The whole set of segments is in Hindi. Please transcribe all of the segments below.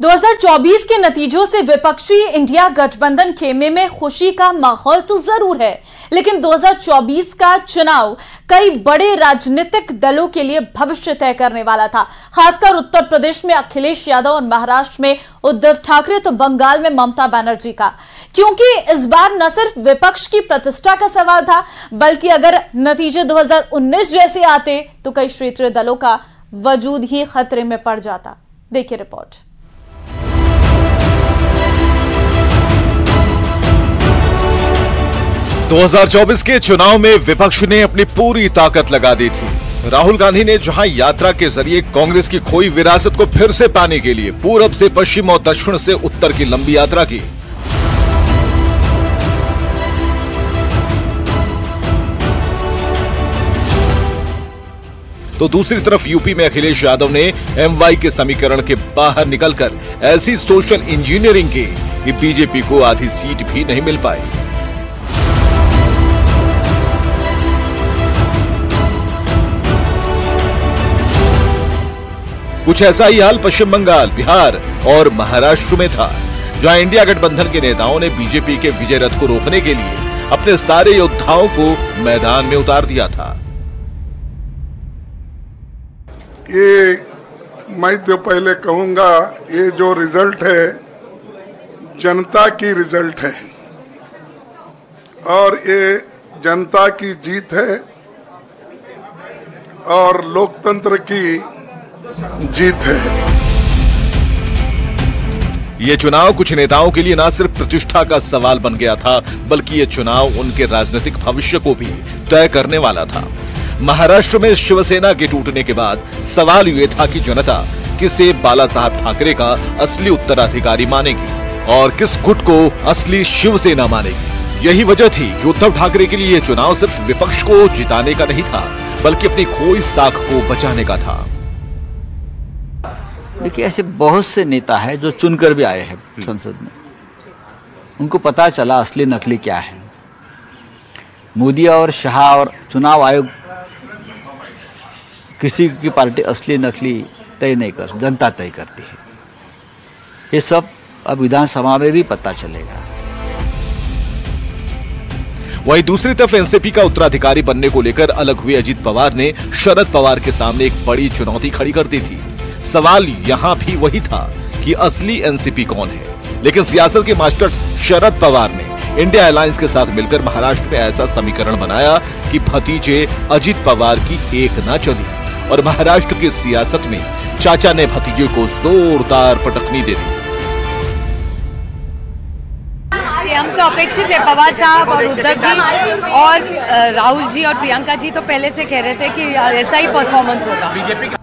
2024 के नतीजों से विपक्षी इंडिया गठबंधन खेमे में खुशी का माहौल तो जरूर है, लेकिन 2024 का चुनाव कई बड़े राजनीतिक दलों के लिए भविष्य तय करने वाला था। खासकर उत्तर प्रदेश में अखिलेश यादव और महाराष्ट्र में उद्धव ठाकरे, तो बंगाल में ममता बनर्जी का। क्योंकि इस बार न सिर्फ विपक्ष की प्रतिष्ठा का सवाल था, बल्कि अगर नतीजे 2019 जैसे आते तो कई क्षेत्रीय दलों का वजूद ही खतरे में पड़ जाता। देखिए रिपोर्ट। तो 2024 के चुनाव में विपक्ष ने अपनी पूरी ताकत लगा दी थी। राहुल गांधी ने जहां यात्रा के जरिए कांग्रेस की खोई विरासत को फिर से पाने के लिए पूरब से पश्चिम और दक्षिण से उत्तर की लंबी यात्रा की, तो दूसरी तरफ यूपी में अखिलेश यादव ने एमवाई के समीकरण के बाहर निकलकर ऐसी सोशल इंजीनियरिंग की कि बीजेपी को आधी सीट भी नहीं मिल पाई। कुछ ऐसा ही हाल पश्चिम बंगाल, बिहार और महाराष्ट्र में था, जहां इंडिया गठबंधन के नेताओं ने बीजेपी के विजय रथ को रोकने के लिए अपने सारे योद्धाओं को मैदान में उतार दिया था। ये मैं तो पहले कहूंगा, ये जो रिजल्ट है जनता की रिजल्ट है और ये जनता की जीत है और लोकतंत्र की जीत है। ये चुनाव कुछ नेताओं के लिए न सिर्फ प्रतिष्ठा का सवाल बन गया था, बल्कि ये चुनाव उनके राजनीतिक भविष्य को भी तय करने वाला था। महाराष्ट्र में शिवसेना के टूटने के बाद सवाल ये था कि जनता किसे बाला साहब ठाकरे का असली उत्तराधिकारी मानेगी और किस गुट को असली शिवसेना मानेगी। यही वजह थी कि उद्धव ठाकरे के लिए यह चुनाव सिर्फ विपक्ष को जिताने का नहीं था, बल्कि अपनी खोई साख को बचाने का था। देखिए, ऐसे बहुत से नेता हैं जो चुनकर भी आए हैं संसद में, उनको पता चला असली नकली क्या है। मोदी और शाह और चुनाव आयोग किसी की पार्टी असली नकली तय नहीं कर, जनता तय करती है। ये सब अब विधानसभा में भी पता चलेगा। वहीं दूसरी तरफ एनसीपी का उत्तराधिकारी बनने को लेकर अलग हुए अजित पवार ने शरद पवार के सामने एक बड़ी चुनौती खड़ी कर दी थी। सवाल यहां भी वही था कि असली एनसीपी कौन है, लेकिन सियासत के मास्टर शरद पवार ने इंडिया अलायंस के साथ मिलकर महाराष्ट्र में ऐसा समीकरण बनाया कि भतीजे अजित पवार की एक ना चली और महाराष्ट्र की सियासत में चाचा ने भतीजे को जोरदार पटकनी दे दी। हम तो अपेक्षित है, पवार साहब और उद्धव जी और राहुल जी और प्रियंका जी तो पहले से कह रहे थे कि ऐसा ही परफॉर्मेंस होगा।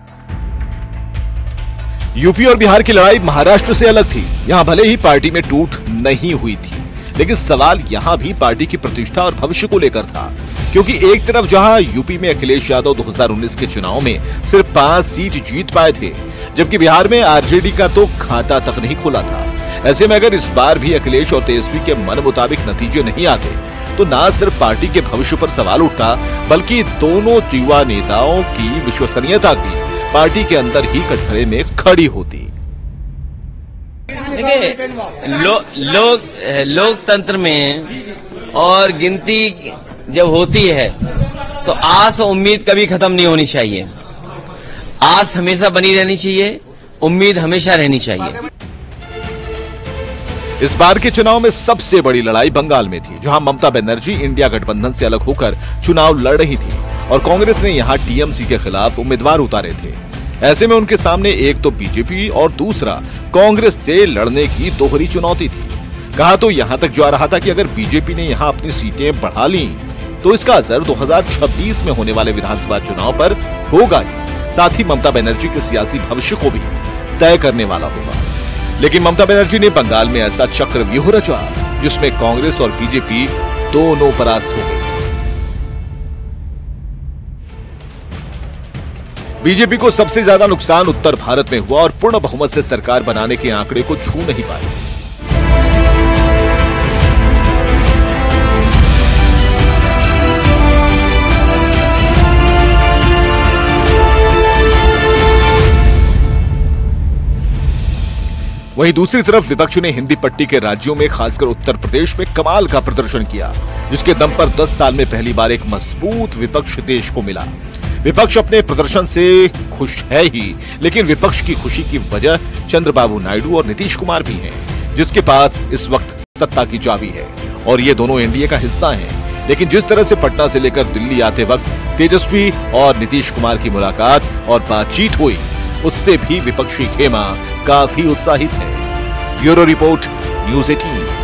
यूपी और बिहार की लड़ाई महाराष्ट्र से अलग थी। यहां भले ही पार्टी में टूट नहीं हुई थी, लेकिन सवाल यहां भी पार्टी की प्रतिष्ठा और भविष्य को लेकर था। क्योंकि एक तरफ जहां यूपी में अखिलेश यादव 2019 के चुनाव में सिर्फ 5 सीट जीत पाए थे, जबकि बिहार में आरजेडी का तो खाता तक नहीं खोला था। ऐसे में अगर इस बार भी अखिलेश और तेजस्वी के मन मुताबिक नतीजे नहीं आते, तो न सिर्फ पार्टी के भविष्य पर सवाल उठता, बल्कि दोनों युवा नेताओं की विश्वसनीयता भी पार्टी के अंदर ही कटघरे में खड़ी होती। देखिए, लोकतंत्र में और गिनती जब होती है तो आस और उम्मीद कभी खत्म नहीं होनी चाहिए। आस हमेशा बनी रहनी चाहिए, उम्मीद हमेशा रहनी चाहिए। इस बार के चुनाव में सबसे बड़ी लड़ाई बंगाल में थी, जहां ममता बनर्जी इंडिया गठबंधन से अलग होकर चुनाव लड़ रही थी और कांग्रेस ने यहां टीएमसी के खिलाफ उम्मीदवार उतारे थे। ऐसे में उनके सामने एक तो बीजेपी और दूसरा कांग्रेस से लड़ने की दोहरी चुनौती थी। कहा तो यहां तक जा रहा था कि अगर बीजेपी ने यहां अपनी सीटें बढ़ा ली, तो इसका असर 2026 में होने वाले विधानसभा चुनाव पर होगा ही, साथ ही ममता बनर्जी के सियासी भविष्य को भी तय करने वाला होगा। लेकिन ममता बनर्जी ने बंगाल में ऐसा चक्रव्यूह रचा जिसमें कांग्रेस और बीजेपी दोनों परास्त हो गए। बीजेपी को सबसे ज्यादा नुकसान उत्तर भारत में हुआ और पूर्ण बहुमत से सरकार बनाने के आंकड़े को छू नहीं पाए। वहीं दूसरी तरफ विपक्ष ने हिंदी पट्टी के राज्यों में खासकर उत्तर प्रदेश में कमाल का प्रदर्शन किया, जिसके दम पर 10 साल में पहली बार एक मजबूत विपक्ष देश को मिला। विपक्ष अपने प्रदर्शन से खुश है ही, लेकिन विपक्ष की खुशी की वजह चंद्रबाबू नायडू और नीतीश कुमार भी हैं, जिसके पास इस वक्त सत्ता की चाबी है और ये दोनों एनडीए का हिस्सा हैं। लेकिन जिस तरह से पटना से लेकर दिल्ली आते वक्त तेजस्वी और नीतीश कुमार की मुलाकात और बातचीत हुई, उससे भी विपक्षी खेमा काफी उत्साहित है। Bureau report, news 18।